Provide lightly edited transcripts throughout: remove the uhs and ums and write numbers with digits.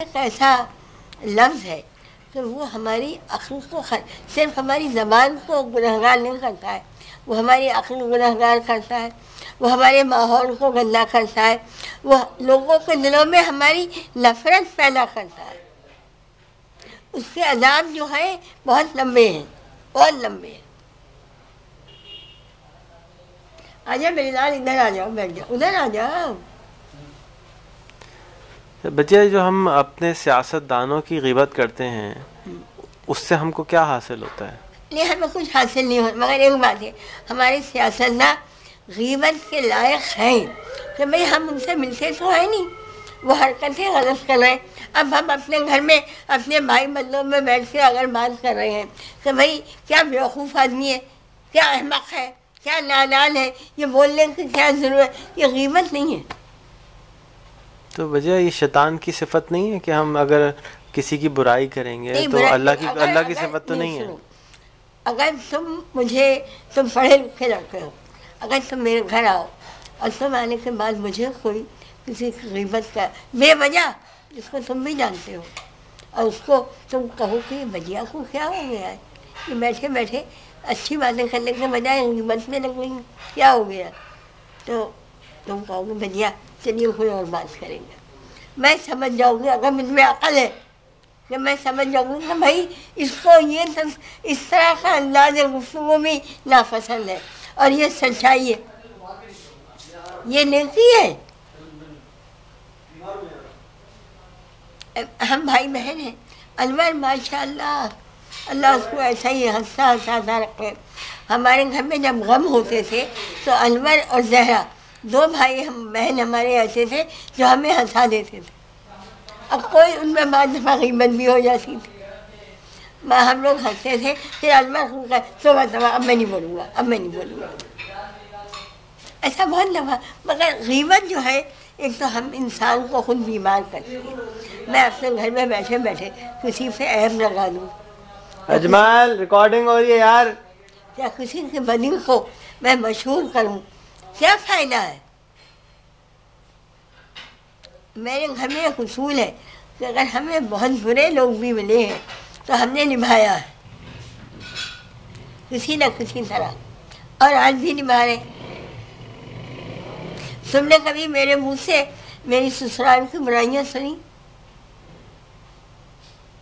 ایک ایسا لفظ ہے کہ وہ ہماری عقل کو صرف ہماری زبان کو گنہگار نہیں کرتا ہے، وہ ہماری عقل کو گنہگار کرتا ہے، وہ ہمارے ماحول کو گندا کرتا ہے، وہ لوگوں کے دلوں میں ہماری نفرت پیدا کرتا ہے. اس کے عذاب جو ہیں بہت لمبے ہیں، بہت لمبے ہیں. آ جاؤ میرے لال، ادھر آ جاؤ، بیٹھ جاؤ، ادھر آ جاؤ. بچے جو ہم اپنے سیاست دانوں کی غیبت کرتے ہیں اس سے ہم کو کیا حاصل ہوتا ہے؟ نہیں، ہمیں کچھ حاصل نہیں ہوتا، مگر ایک بات ہے، ہمارے سیاستداں غیبت کے لائق ہیں کہ بھئی ہم ان سے ملتے تو ہیں نہیں، وہ حرکتیں غلط کر رہے ہیں. اب ہم اپنے گھر میں اپنے بھائی بندوں میں بیٹھ کے اگر بات کر رہے ہیں کہ بھئی کیا بیوقوف آدمی ہے، کیا احمق ہے، کیا نادان ہے، یہ بولنے کی کیا ضرورت، یہ غیبت نہیں ہے. تو وجہ یہ شیطان کی صفت نہیں ہے کہ ہم اگر کسی کی برائی کریں گے نہیں، تو اللہ اگر کی صفت تو نہیں ہے؟ سنو، اگر تم پڑھے لکھے لڑکے ہو، اگر تم میرے گھر آؤ اور تم آنے کے بعد مجھے کوئی کسی کی غیبت کا بے وجہ، جس کو تم بھی جانتے ہو، اور اس کو تم کہو کہ یہ بجیا کو کیا ہو گیا ہے، یہ بیٹھے بیٹھے اچھی باتیں کرنے کے بجائے غیبت میں لگ گئی، کیا ہو گیا، تو تم کہو گے بجیا چلیے کوئی اور بات کریں گے. میں سمجھ جاؤں گی، اگر مجھ میں عقل ہے کہ میں سمجھ جاؤں گی کہ بھائی اس کو یہ اس طرح کا انداز گفتگو بھی ناپسند ہے، اور یہ سچائی ہے، یہ نیکی ہے. ہم بھائی بہن ہیں، انور ماشاء اللہ، اللہ اس کو ایسا ہی ہنستا ہنساتا رکھے. ہمارے گھر میں جب غم ہوتے تھے تو انور اور زہرا دو بھائی بہن ہمارے ایسے تھے جو ہمیں ہنسا دیتے تھے. اب کوئی ان میں بعض دفعہ غیبت بھی ہو جاتی تھی، ہم لوگ ہنستے تھے، پھر انور صبح اب میں نہیں بولوں گا، اب میں نہیں بولوں گا. ایسا بہت دفعہ. مگر غیبت جو ہے، ایک تو ہم انسان کو خود بیمار کرتی ہے. میں اپنے گھر میں بیٹھے بیٹھے کسی پہ عیب لگا دوں، اجمل ریکارڈنگ ہو رہی ہے یار، یا کسی کی بدی کو میں مشہور کروں، کیا فائدہ ہے؟ میرے گھر میں ایک اصول ہے کہ اگر ہمیں بہت برے لوگ بھی ملے ہیں تو ہم نے نبھایا ہے کسی نہ کسی طرح، اور آج بھی نبھا رہے. تم نے کبھی میرے منہ سے میری سسرال کی برائیاں سنی؟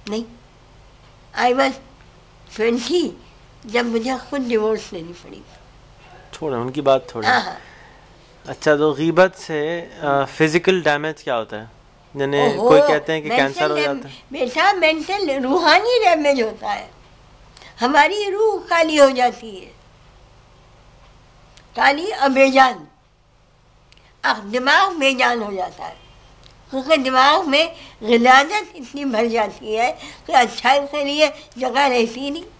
نہیں. آئی واز 20 جب مجھے خود ڈیورس لینی پڑی. چھوڑیں ان کی بات چھوڑیں. ہاں ہاں. اچھا، تو غیبت سے فزیکل ڈیمیج کیا ہوتا ہے؟ یعنی کوئی کہتے ہیں کہ کینسر ہو جاتا ہے. بیٹا مینٹل روحانی ڈیمیج ہوتا ہے، ہماری روح کالی ہو جاتی ہے، کالی اور بے جان. دماغ بے جان ہو جاتا ہے، کیونکہ دماغ میں غلاظت اتنی بھر جاتی ہے کہ اچھائی کے لیے جگہ رہتی نہیں.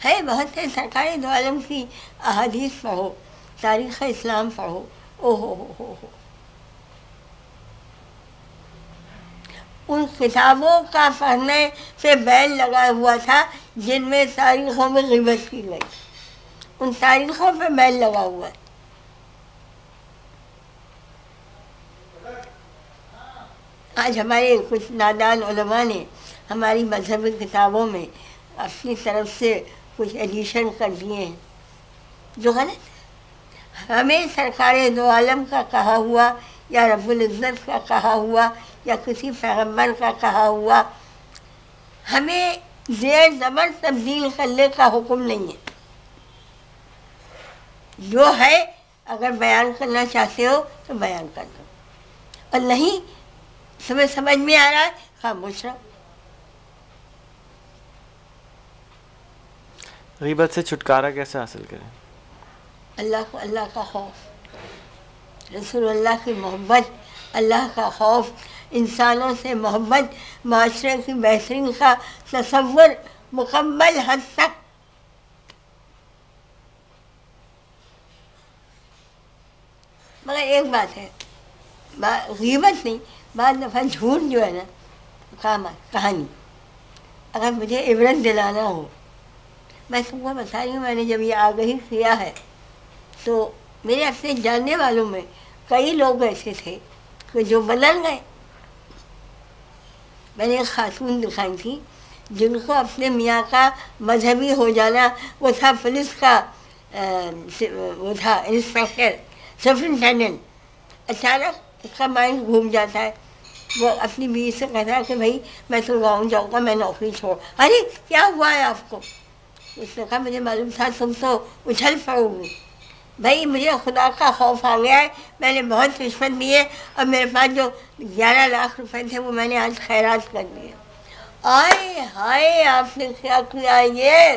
ہے بہت ہے، سرکار دو عالم کی احادیث پڑھو، تاریخ اسلام پڑھو، او ہو ان کتابوں کا پڑھنے سے بیل لگا ہوا تھا جن میں تاریخوں میں غیبت کی گئی، ان تاریخوں پہ بیل لگا ہوا ہے. آج ہمارے کچھ نادان علماء نے ہماری مذہبی کتابوں میں اپنی طرف سے کچھ ایڈیشن کر دیے ہیں جو غلط ہے. ہمیں سرکار دو عالم کا کہا ہوا یا رب العزت کا کہا ہوا یا کسی پیغمبر کا کہا ہوا ہمیں زیر زبر تبدیل کرنے کا حکم نہیں ہے. جو ہے اگر بیان کرنا چاہتے ہو تو بیان کر دو، اور نہیں تمہیں سمجھ میں آ رہا ہے خاموش رہو. غیبت سے چھٹکارا کیسے حاصل کریں؟ اللہ کا خوف، رسول اللہ کی محبت، اللہ کا خوف، انسانوں سے محبت، معاشرے کی بہترین کا تصور مکمل حد تک. مگر ایک بات ہے، غیبت نہیں، بعض دفعہ جھوٹ جو ہے نا، کہانی، اگر مجھے عبرت دلانا ہو، میں تم کو بتا رہی ہوں، میں نے جب یہ آگہی کیا ہے تو میرے اپنے جاننے والوں میں کئی لوگ ایسے تھے کہ جو بدل گئے. میں نے ایک خاتون دکھائی تھی جن کو اپنے میاں کا مذہبی ہو جانا، وہ تھا پولیس کا وہ تھا انسپیکٹر سپرنٹینڈنٹ، اچانک اس کا مائنڈ گھوم جاتا ہے. وہ اپنی بیوی سے کہتا ہے کہ بھائی میں تو گاؤں جاؤں گا، میں نوکری چھوڑ. ارے کیا ہوا ہے آپ کو؟ اس نے کہا مجھے معلوم تھا تم تو اچھل پڑو گی. بھائی مجھے خدا کا خوف آ گیا ہے، میں نے بہت رشوت دی ہے، اور میرے پاس جو 11 لاکھ روپے تھے وہ میں نے آج خیرات کر دیے. آئے ہائے آپ نے کیا کیا یہ؟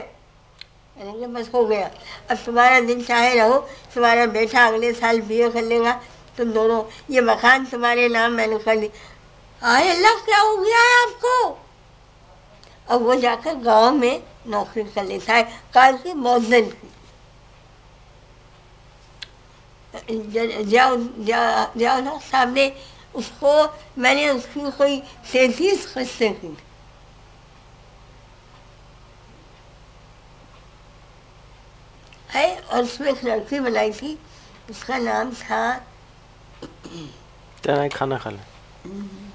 میں نے کہا بس ہو گیا، اب تمہارا دن چاہے رہو، تمہارا بیٹا اگلے سال BA کر لے گا، تم دونوں یہ مکان تمہارے نام میں نے کر لی. آئے اللہ کیا ہو گیا ہے آپ کو؟ اب وہ جا کر گاؤں میں نوکری کر لیتا ہے، کال کی مؤذن کی. ضیاء صاحب نے اس کو، میں نے اس کی کوئی 33 قسطیں کی ہے، اور اس میں ایک لڑکی بنائی تھی، اس کا نام تھا کھانا کھا لیں.